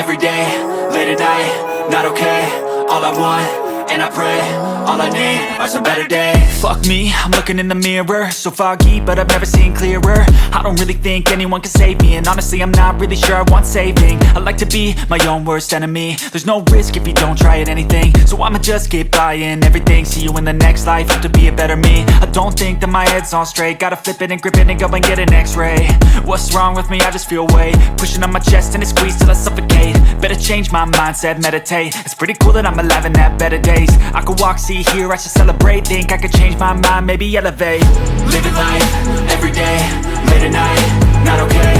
every day, late at night, not okay. All I want, and I pray, all I need are some better days. Fuck me, I'm looking in the mirror, so foggy, but I've never seen clearer. I don't really think anyone can save me, and honestly I'm not really sure I want saving. I like to be my own worst enemy. There's no risk if you don't try at anything, so I'ma just keep buying everything. See you in the next life, hope to be a better me. I don't think that my head's on straight, gotta flip it and grip it and go and get an x-ray. What's wrong with me? I just feel weight pushing on my chest and it squeezes till I suffocate. Better change my mindset, meditate. It's pretty cool that I'm alive and have better days. I could walk, see, hear, I should celebrate. Think I could change my mind, maybe elevate. Living life, every day, late at night, not okay.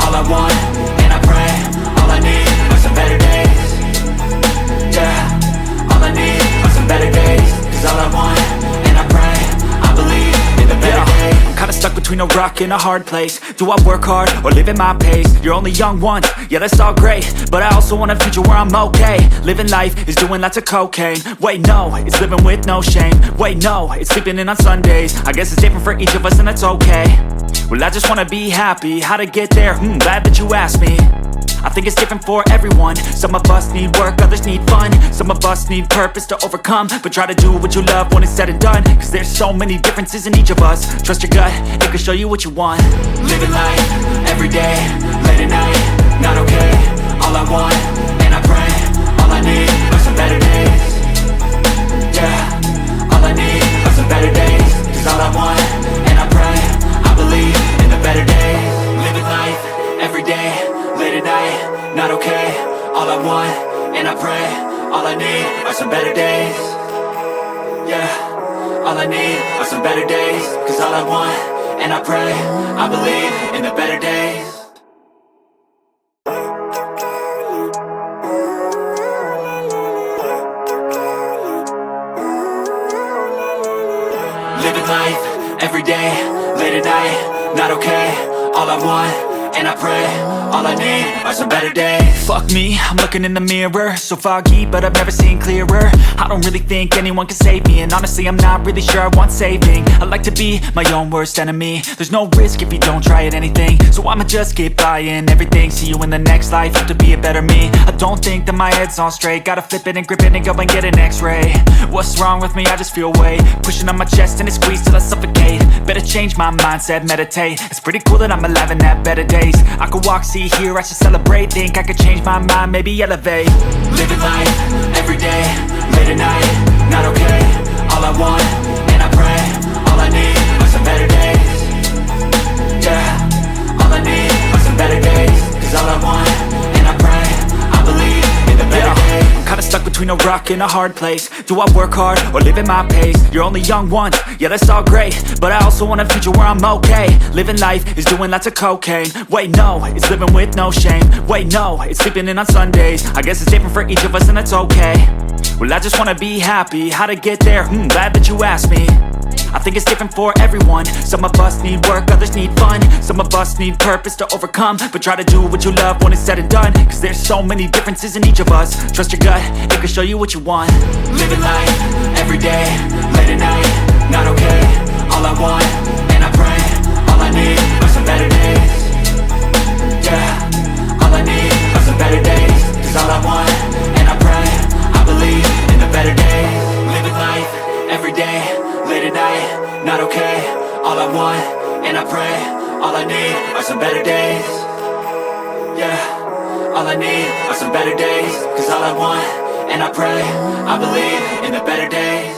All I want, and I pray, all I need are some better days. Yeah, all I need are some better days. Cause all I want, and I pray, I believe in the better days. I'm kinda stuck between a rock and a hard place. Do I work hard or live at my pace? You're only young once, yeah that's all great, but I also want a future where I'm okay. Living life is doing lots of cocaine. Wait no, it's living with no shame. Wait no, it's sleeping in on Sundays. I guess it's different for each of us and that's okay. Well I just wanna be happy, how to get there? Glad that you asked me. I think it's different for everyone. Some of us need work, others need fun. Some of us need purpose to overcome. But try to do what you love when it's said and done. Cause there's so many differences in each of us. Trust your gut, it can show you what you want. Living life, every day, late at night, not okay. All I want, and I pray, all I need are some better days. Yeah, all I need are some better days. Cause all I want, and I pray, I believe in the better days. Living life, every day, late at night, not okay. All I want, and I pray, all I need are some better days. Yeah, all I need are some better days. Cause all I want, and I pray, I believe in the better days. Living life, every day, late at night, not okay. All I want, and I pray, all I need are some better days. Fuck me, I'm looking in the mirror, so foggy, but I've never seen clearer. I don't really think anyone can save me, and honestly I'm not really sure I want saving. I like to be my own worst enemy. There's no risk if you don't try at anything, so I'ma just keep buying everything. See you in the next life, hope to be a better me. I don't think that my head's on straight, gotta flip it and grip it and go and get an x-ray. What's wrong with me? I just feel weight pushing on my chest and it squeezes till I suffocate. Better change my mindset, meditate. It's pretty cool that I'm alive and have better days. I could walk, see, hear, I should celebrate. Think I could change my mind, maybe elevate. Living life, every day, late at night, not okay. All I want, and I pray, all I need are some better days. Yeah, all I need are some better days. Cause all I want, and I pray, I believe in the better days. I'm kinda stuck between a rock and a hard place. Do I work hard or live at my pace? You're only young once, yeah that's all great, but I also want a future where I'm okay. Living life is doing lots of cocaine. Wait no, it's living with no shame. Wait no, it's sleeping in on Sundays. I guess it's different for each of us and that's okay. Well I just wanna be happy, how to get there? Glad that you asked me. I think it's different for everyone. Some of us need work, others need fun. Some of us need purpose to overcome. But try to do what you love when it's said and done. Cause there's so many differences in each of us. Trust your gut, it can show you what you want. Living life, every day, late at night, not okay. All I want, and I pray, all I need are some better days. Yeah, all I need are some better days. Cause all I want, and I pray, I believe in the better days. Living life, every day, late at night, not okay. All I want, and I pray, all I need are some better days. Yeah, all I need are some better days. Cause all I want, and I pray, I believe in the better days.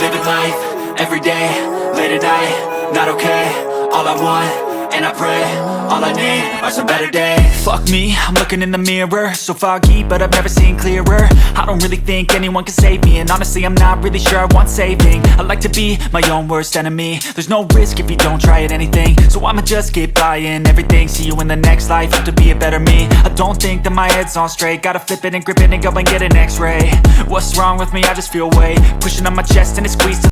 Living life, every day, late at night, not okay. All I want, and I pray, all I need are some better days. Fuck me, I'm looking in the mirror, so foggy, but I've never seen clearer. I don't really think anyone can save me, and honestly I'm not really sure I want saving. I like to be my own worst enemy. There's no risk if you don't try at anything, so I'ma just keep buying everything. See you in the next life, hope to be a better me. I don't think that my head's on straight, gotta flip it and grip it and go and get an x-ray. What's wrong with me? I just feel weight pushing on my chest and it squeezes